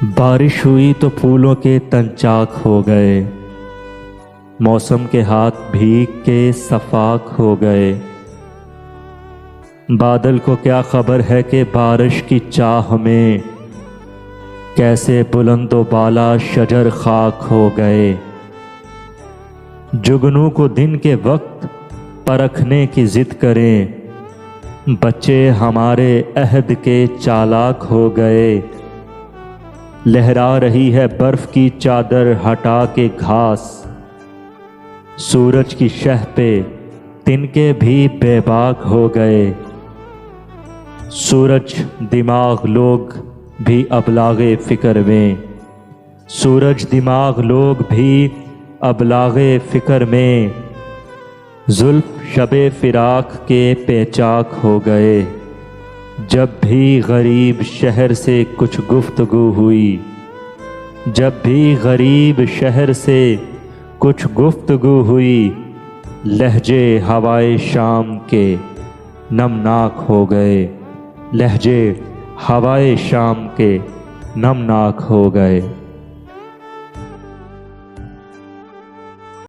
बारिश हुई तो फूलों के तन चाक हो गए, मौसम के हाथ भीग के सफाक हो गए। बादल को क्या खबर है कि बारिश की चाह में कैसे बुलंदो बाला शजर खाक हो गए। जुगनू को दिन के वक्त परखने की जिद करें, बच्चे हमारे अहद के चालाक हो गए। लहरा रही है बर्फ की चादर हटा के घास, सूरज की शह पे तिनके भी बेबाक हो गए। सूरज दिमाग लोग भी अबलागे फ़िक्र में, सूरज दिमाग लोग भी अबलागे फ़िक्र में। जुल्फ शबे फिराक के पेचाक हो गए, जब भी गरीब शहर से कुछ गुफ्तगू हुई। जब भी गरीब शहर से कुछ गुफ्तगू हुई, लहजे हवाए शाम के नमनाक हो गए। लहजे हवाए शाम के नमनाक हो गए।